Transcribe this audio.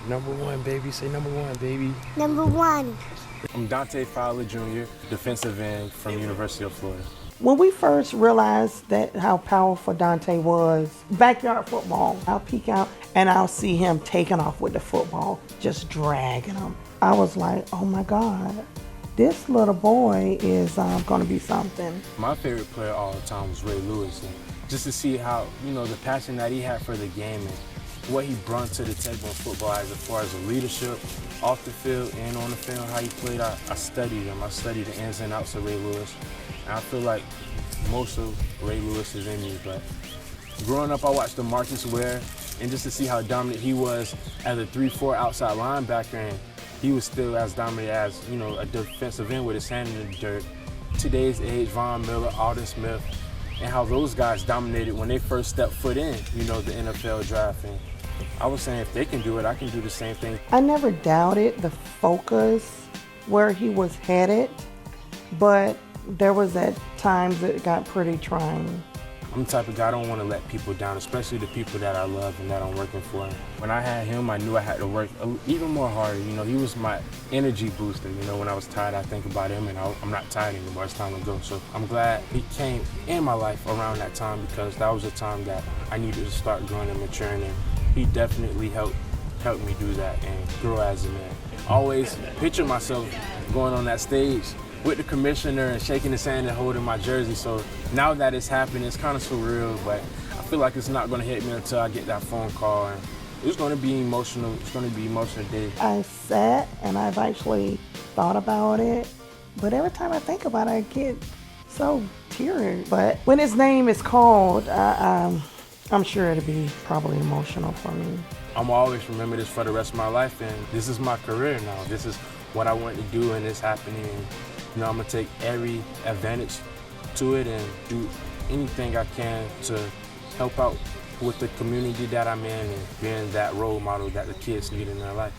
Number one, baby. Say number one, baby. Number one. I'm Dante Fowler Jr., defensive end from University of Florida. When we first realized that how powerful Dante was, backyard football, I'll peek out and I'll see him taking off with the football, just dragging him. I was like, oh my God, this little boy is going to be something. My favorite player all the time was Ray Lewis. And just to see how, the passion that he had for the game and what he brought to the table in football as far as the leadership off the field and on the field, how he played, I studied him. I studied the ins and outs of Ray Lewis. And I feel like most of Ray Lewis is in me, but growing up, I watched the Marcus Ware, and just to see how dominant he was as a 3-4 outside linebacker, and he was still as dominant as, a defensive end with his hand in the dirt. Today's age, Von Miller, Alden Smith, and how those guys dominated when they first stepped foot in, the NFL draft. And I was saying, if they can do it, I can do the same thing. I never doubted the focus where he was headed, but there was at times it got pretty trying. I'm the type of guy I don't want to let people down, especially the people that I love and that I'm working for. When I had him, I knew I had to work even more harder. He was my energy booster. When I was tired, I think about him, and I'm not tired anymore. It's time to go. So I'm glad he came in my life around that time, because that was a time that I needed to start growing and maturing, and he definitely helped me do that and grow as a man. Always picture myself going on that stage with the commissioner and shaking his hand and holding my jersey. So now that it's happened, it's kind of surreal, but I feel like it's not going to hit me until I get that phone call. And it's going to be emotional. It's going to be emotional day. I sat and I've actually thought about it, but every time I think about it, I get so teary. But when his name is called, I'm sure it'll be probably emotional for me. I'm always remember this for the rest of my life, and this is my career now. This is what I want to do, and it's happening. I'm going to take every advantage to it and do anything I can to help out with the community that I'm in and being that role model that the kids need in their life.